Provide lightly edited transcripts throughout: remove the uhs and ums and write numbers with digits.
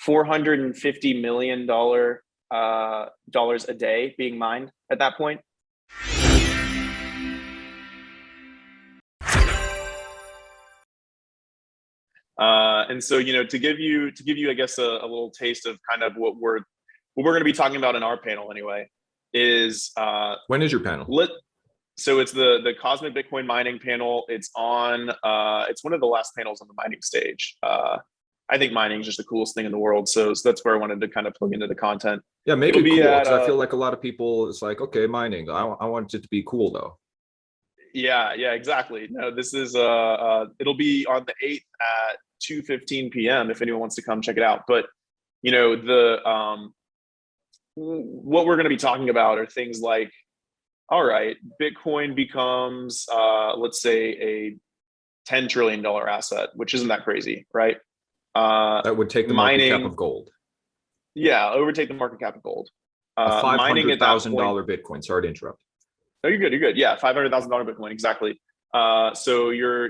$450 million a day being mined at that point. And so, to give you, I guess, a little taste of kind of what we're going to be talking about in our panel anyway, is when is your panel? So it's the Cosmic Bitcoin Mining panel. It's on. It's one of the last panels on the mining stage. I think mining is just the coolest thing in the world. So that's where I wanted to kind of plug into the content. Yeah, make it cool, because I feel like a lot of people, it's like, okay, mining. I want it to be cool though. Yeah, exactly. No, this is it'll be on the 8th at 2:15 p.m. if anyone wants to come check it out. But what we're going to be talking about are things like, all right, Bitcoin becomes let's say a $10 trillion asset, which isn't that crazy, right? That would take the market cap of gold. Yeah, overtake the market cap of gold. A $500,000 Bitcoin. Sorry to interrupt. No, you're good. Yeah, $500,000 Bitcoin, exactly. So you're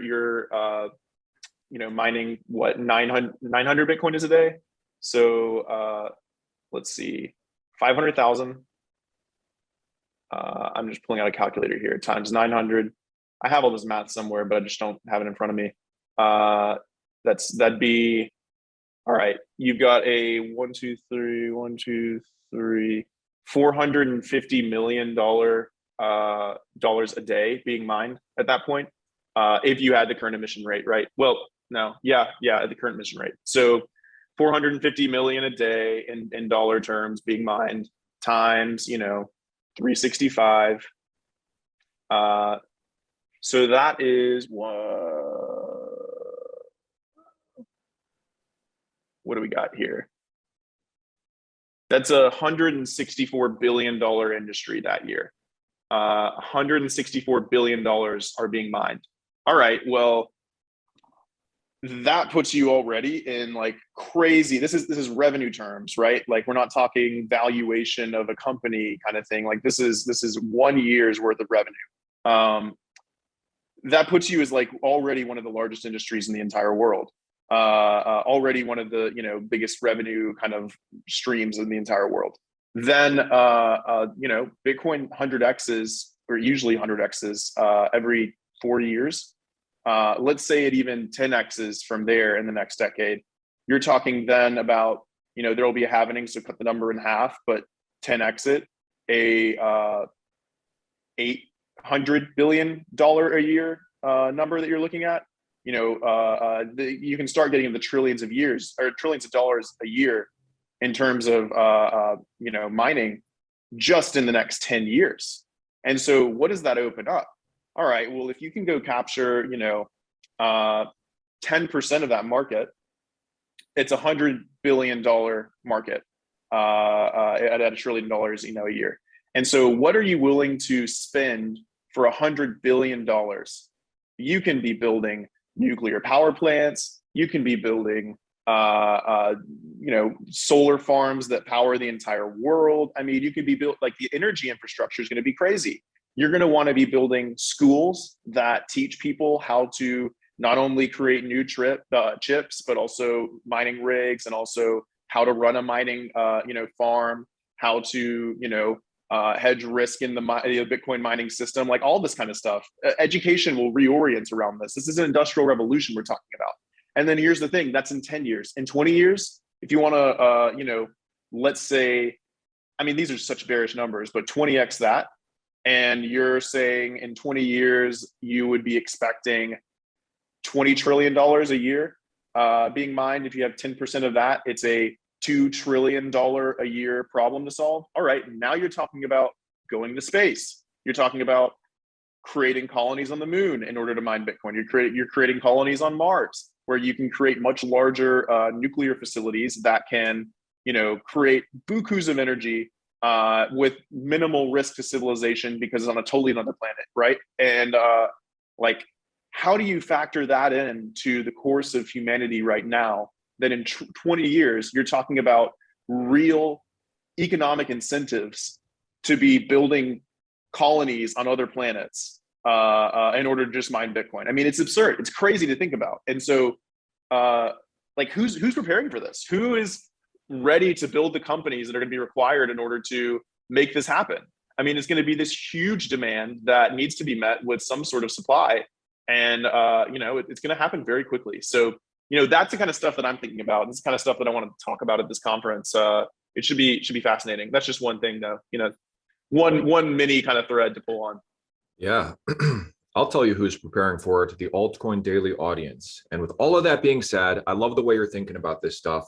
mining what 900 Bitcoin is a day. So let's see, 500,000. I'm just pulling out a calculator here. Times 900. I have all this math somewhere, but I just don't have it in front of me. That'd be all right. You've got a $450 million dollars a day being mined at that point, if you had the current emission rate, right? Well, no, yeah, at the current emission rate. So 450 million a day in dollar terms being mined times 365. So that is what do we got here? That's $164 billion industry that year. $164 billion are being mined. All right, well, that puts you already in like crazy. This is revenue terms, right? Like, we're not talking valuation of a company kind of thing. Like, this is 1 year's worth of revenue. That puts you as like already one of the largest industries in the entire world. Already one of the biggest revenue kind of streams in the entire world. Then Bitcoin 100x's, or usually 100x's every 4 years. Let's say it even 10x's from there in the next decade. You're talking then about there will be a halvening, so cut the number in half, but 10x it, a $800 billion a year number that you're looking at. You can start getting into trillions of dollars a year in terms of mining just in the next 10 years. And so what does that open up? All right, well, if you can go capture 10% of that market, it's $100 billion market at $1 trillion a year. And so what are you willing to spend for $100 billion? You can be building nuclear power plants. You can be building, solar farms that power the entire world. I mean, you could be built, like, the energy infrastructure is going to be crazy. You're going to want to be building schools that teach people how to not only create new chips, but also mining rigs, and also how to run a mining, farm, how to, hedge risk in the Bitcoin mining system, like all this kind of stuff. Education will reorient around this. This is an industrial revolution we're talking about. And then here's the thing, that's in 10 years. In 20 years, if you want to, let's say, I mean, these are such bearish numbers, but 20x that, and you're saying in 20 years, you would be expecting $20 trillion a year being mined. If you have 10% of that, it's a $2 trillion a year problem to solve. All right, now you're talking about going to space. You're talking about creating colonies on the moon in order to mine Bitcoin. You're creating colonies on Mars, where you can create much larger nuclear facilities that can, create bukus of energy with minimal risk to civilization, because it's on a totally another planet, right? And how do you factor that into the course of humanity right now, that in 20 years, you're talking about real economic incentives to be building colonies on other planets in order to just mine Bitcoin? I mean, it's absurd. It's crazy to think about. And so, who's preparing for this? ready to build the companies that are going to be required in order to make this happen. I mean, it's going to be this huge demand that needs to be met with some sort of supply, and it's going to happen very quickly. So that's the kind of stuff that I'm thinking about. This is the kind of stuff that I want to talk about at this conference. It should be fascinating. That's just one thing, though. One mini kind of thread to pull on. Yeah. I'll tell you who's preparing for it, the Altcoin Daily audience. And with all of that being said, I love the way you're thinking about this stuff.